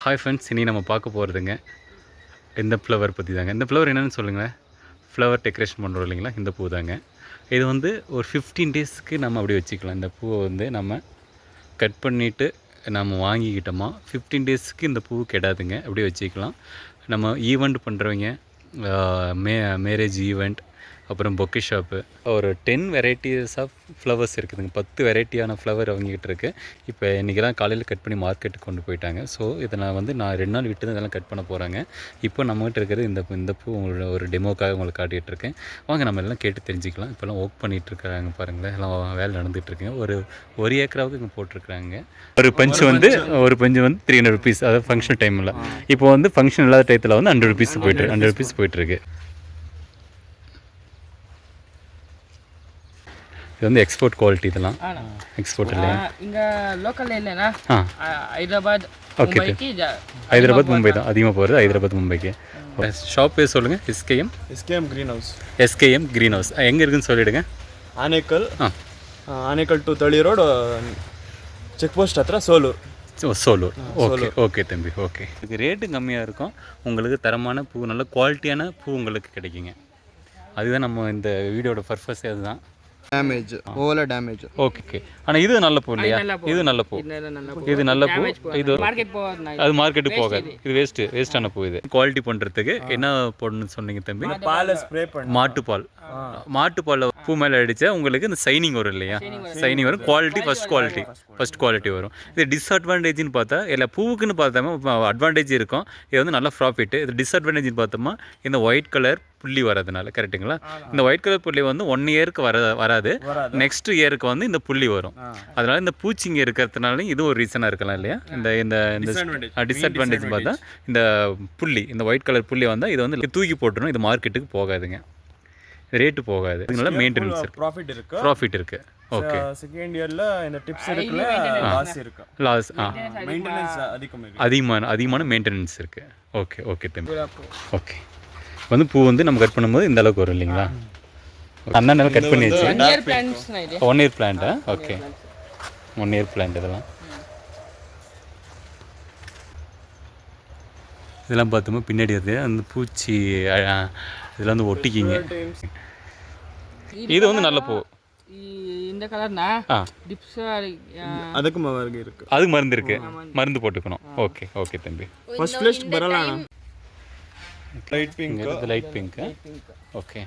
Hi friends, இனி நம்ம பார்க்க போகிறதுங்க இந்த ஃப்ளவர் பற்றி தாங்க. இந்த ஃப்ளவர் என்னென்னு சொல்லுங்களேன். ஃப்ளவர் டெக்கரேஷன் பண்ணுறோம் இல்லைங்களா, இந்த பூ தாங்க. இது வந்து ஒரு 15 டேஸ்க்கு நம்ம அப்படி வச்சுக்கலாம். இந்த பூவை வந்து நம்ம கட் பண்ணிவிட்டு நம்ம வாங்கிக்கிட்டோமா 15 டேஸ்க்கு இந்த பூ கெடாதுங்க, அப்படியே வச்சுக்கலாம். நம்ம ஈவெண்ட் பண்ணுறவங்க, மேரேஜ் ஈவெண்ட், அப்புறம் பொக்கே ஷாப்பு, ஒரு 10 வெரைட்டிஸ் ஆஃப் ஃப்ளவர்ஸ் இருக்குதுங்க. 10 வெரைட்டியான ஃப்ளவர் அவங்ககிட்ட இருக்குது. இப்போ இன்றைக்கி தான் காலையில் கட் பண்ணி மார்க்கெட்டுக்கு கொண்டு போயிட்டாங்க. ஸோ இதை நான் 2 நாள் விட்டு தான் இதெல்லாம் கட் பண்ண போகிறாங்க. இப்போ நம்மகிட்ட இருக்கிறது இந்த பூ உங்களோட ஒரு டெமோக்காக உங்களுக்கு காட்டிகிட்டு இருக்கேன். வாங்க நம்ம எல்லாம் கேட்டு தெரிஞ்சுக்கலாம். இப்போல்லாம் ஒர்க் பண்ணிகிட்டு இருக்கிறாங்க பாருங்களேன், எல்லாம் வேலை நடந்துகிட்ருக்குங்க. ஒரு ஏக்கராவுக்கு இங்கே போட்டிருக்கிறாங்க. ஒரு பஞ்சு வந்து 300 ருபீஸ், அதாவது ஃபங்க்ஷன் டைமில். இப்போ வந்து ஃபங்க்ஷன் இல்லாத டயத்தில் வந்து 100 ருபீஸ் போயிட்டுருக்கு. இது வந்து எக்ஸ்போர்ட் குவாலிட்டி. இதெல்லாம் எக்ஸ்போர்ட் இல்லையா, இங்கே லோக்கலில் இல்லைண்ணா. ஹைதராபாத், ஓகே. ஹைதராபாத் மும்பை தான் அதிகமாக போகிறது. ஹைதராபாத் மும்பைக்கு. ஷாப் பேர் சொல்லுங்கள். SKM green house. எங்கே இருக்குதுன்னு சொல்லிவிடுங்க. Anekal to Thali road, check post ஹತ್ರ சோலூர். ஓகே தம்பி, ஓகே. இதுக்கு ரேட்டு கம்மியாக இருக்கும். உங்களுக்கு தரமான பூ, நல்ல குவாலிட்டியான பூ உங்களுக்கு கிடைக்குங்க. அதுதான் நம்ம இந்த வீடியோட பர்பஸே அதுதான். டேமேஜ். ஓகே. ஆனால் இது நல்ல பூ இல்லையா? இது நல்ல பூ. இது அது மார்க்கெட்டுக்கு போகாது. இது வேஸ்ட்டான பூ. இது குவாலிட்டி பண்ணுறதுக்கு என்ன போடணும்னு சொன்னீங்க தம்பி? மாட்டுப்பாலில் பூ மேலே அடித்தா உங்களுக்கு இந்த சைனிங் வரும் இல்லையா? சைனிங் வரும். குவாலிட்டி ஃபஸ்ட் குவாலிட்டி வரும். இது டிஸ்அட்வான்டேஜ்னு பார்த்தா இல்லை, பூவுக்குன்னு பார்த்தோமா அட்வான்டேஜ் இருக்கும். இது வந்து நல்ல ப்ராஃபிட்டு. இது டிஸ்அட்வான்டேஜ்னு பார்த்தோமா இந்த ஒயிட் கலர் புள்ளி வரதுனால. கரெக்டுங்களா? இந்த ஒயிட் கலர் புள்ளி வந்து 1 இயருக்கு வராது. நெக்ஸ்ட் இயருக்கு வந்து இந்த புள்ளி வரும். அதனால இந்த பூச்சிங்க இருக்கிறதுனால இது ஒரு ரீசனாக இருக்கலாம் இல்லையா? இந்த டிஸ்அட்வான்டேஜ் பார்த்தா இந்த புள்ளி, இந்த ஒயிட் கலர் புள்ளி வந்தால் இது வந்து தூக்கி போட்டுரும். இது மார்க்கெட்டுக்கு போகாதுங்க, ரேட்டு போகாது. இதனால மெயின்டெனன்ஸ் ப்ராஃபிட் இருக்கு. ஓகே. செகண்ட் இயர்ல இந்த டிப்ஸ் இருக்குல, லாஸ் மெயின்டெனன்ஸ் அதிகமான மெயின்டெனன்ஸ் இருக்கு. ஓகே தம்பி. ஓகே. வந்து பூ வந்து நம்ம கட் பண்ணும்போது இந்த அளவுக்கு வரும் இல்லைங்களா? அந்த கட் பண்ணி வச்சு 1 இயர் பிளான்ட்டா? Okay, 1 year plant. இதெல்லாம் பார்த்தோமா பின்னாடி வருது அந்த பூச்சி. இதில் வந்து ஒட்டிக்கிங்க. இது வந்து நல்ல பூ. இந்த கலர்னா டிப்ஸ் அதுக்கு மருந்து இருக்கு. அதுக்கு மருந்து இருக்கு, மருந்து போட்டுக்கணும். ஓகே தம்பி. ஃபர்ஸ்ட் ஃப்ளஷ் வரலாம். Light pink. ஓகே.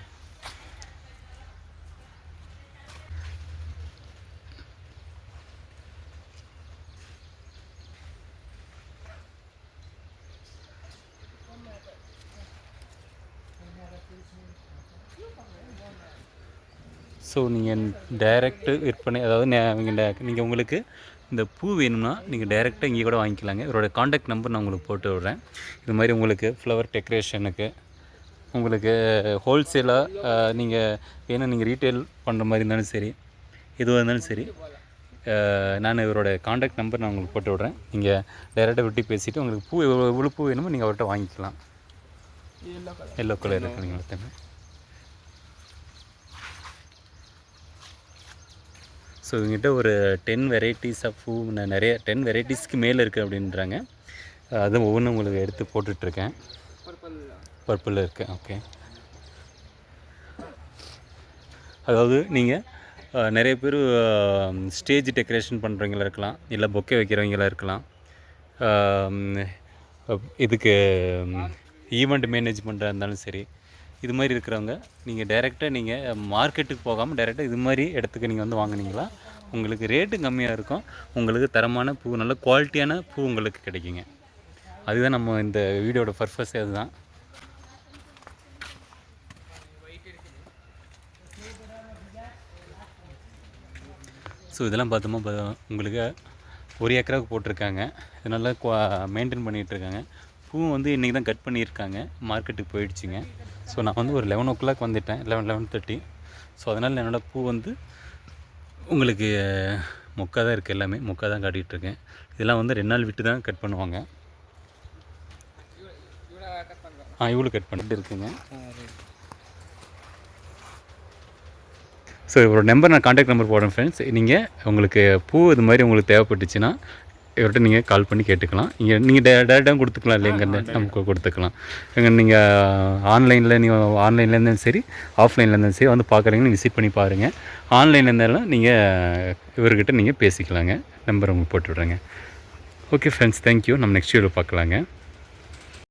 ஸோ நீங்கள் டைரெக்டு விற்பனை, அதாவது நீங்கள் உங்களுக்கு இந்த பூ வேணும்னா நீங்கள் டைரெக்டாக இங்கே கூட வாங்கிக்கலாங்க. இதோட காண்டாக்ட் நம்பர் நான் உங்களுக்கு போட்டு விட்றேன். இது மாதிரி உங்களுக்கு ஃப்ளவர் டெக்கரேஷனுக்கு உங்களுக்கு ஹோல்சேலாக நீங்கள் ரீட்டைல் பண்ணுற மாதிரி இருந்தாலும் சரி, எதுவாக இருந்தாலும் சரி, நான் இவரோட காண்டாக்ட் நம்பர் நான் உங்களுக்கு போட்டு விட்றேன். நீங்கள் டைரெக்டாக விட்டு பேசிவிட்டு உங்களுக்கு பூ எவ்வளோ பூ வேணுமோ நீங்கள் அவர்கிட்ட வாங்கிக்கலாம். எல்லோ கலர் இருக்குது நீங்கள் ஒருத்தங்க. ஸோ இவங்ககிட்ட ஒரு 10 வெரைட்டிஸ் ஆஃப் பூ, நிறைய 10 வெரைட்டிஸ்க்கு மேலே இருக்குது அப்படின்றாங்க. அதுவும் ஒவ்வொன்றும் உங்களுக்கு எடுத்து போட்டுட்ருக்கேன். பர்பிள் இருக்குது. ஓகே. அதாவது நீங்கள் நிறைய பேர் ஸ்டேஜ் டெக்கரேஷன் பண்ணுறவங்களா இருக்கலாம், இல்லை பொக்கே வைக்கிறவங்களா இருக்கலாம், இதுக்கு ஈவெண்ட் மேனேஜ்மெண்ட்டாக இருந்தாலும் சரி, இது மாதிரி இருக்கிறவங்க நீங்கள் டைரெக்டாக நீங்கள் மார்க்கெட்டுக்கு போகாமல் டைரெக்டாக இது மாதிரி இடத்துக்கு நீங்கள் வந்து வாங்கினீங்களா உங்களுக்கு ரேட்டு கம்மியாக இருக்கும். உங்களுக்கு தரமான பூ, நல்ல குவாலிட்டியான பூ உங்களுக்கு கிடைக்குங்க. அதுதான் நம்ம இந்த வீடியோட பர்பஸே அதுதான். ஸோ இதெல்லாம் பார்த்தோமா உங்களுக்கு 1 ஏக்கராவுக்கு போட்டிருக்காங்க. இது நல்லா மெயின்டைன் பண்ணிகிட்ருக்காங்க. பூ வந்து இன்றைக்கி தான் கட் பண்ணியிருக்காங்க, மார்க்கெட்டுக்கு போயிடுச்சுங்க. ஸோ நான் வந்து ஒரு 11 o'clock வந்துட்டேன், 11:30. ஸோ அதனால் என்னோடய பூ வந்து உங்களுக்கு மொக்கா தான் இருக்குது, எல்லாமே மொக்கா தான் காட்டிகிட்ருக்கேன். இதெல்லாம் வந்து 2 நாள் விட்டு தான் கட் பண்ணுவாங்க. இவ்வளோ கட் பண்ணிட்டு இருக்குங்க. ஸோ இவரோட நம்பர் நான் காண்டாக்ட் நம்பர் போடுறேன் ஃப்ரெண்ட்ஸ். நீங்கள் உங்களுக்கு பூ இது மாதிரி உங்களுக்கு தேவைப்பட்டுச்சுன்னா இவர்கிட்ட நீங்கள் கால் பண்ணி கேட்டுக்கலாம். நீங்கள் டேரெக்டாக கொடுத்துக்கலாம் இல்லை எங்கேருந்து நமக்கு கொடுத்துக்கலாம். எங்கே நீங்கள் ஆன்லைனில் இருந்தாலும் சரி ஆஃப்லைனில் இருந்தாலும் சரி வந்து பார்க்குறீங்கன்னு விசிட் பண்ணி பாருங்கள். ஆன்லைனில் இருந்தாலும் நீங்கள் இவர்கிட்ட நீங்கள் பேசிக்கலாங்க. நம்பர் உங்களுக்கு போட்டு விட்றேங்க. Okay friends, thank you. நம்ம நெக்ஸ்ட் வீடியோவில் பார்க்கலாங்க.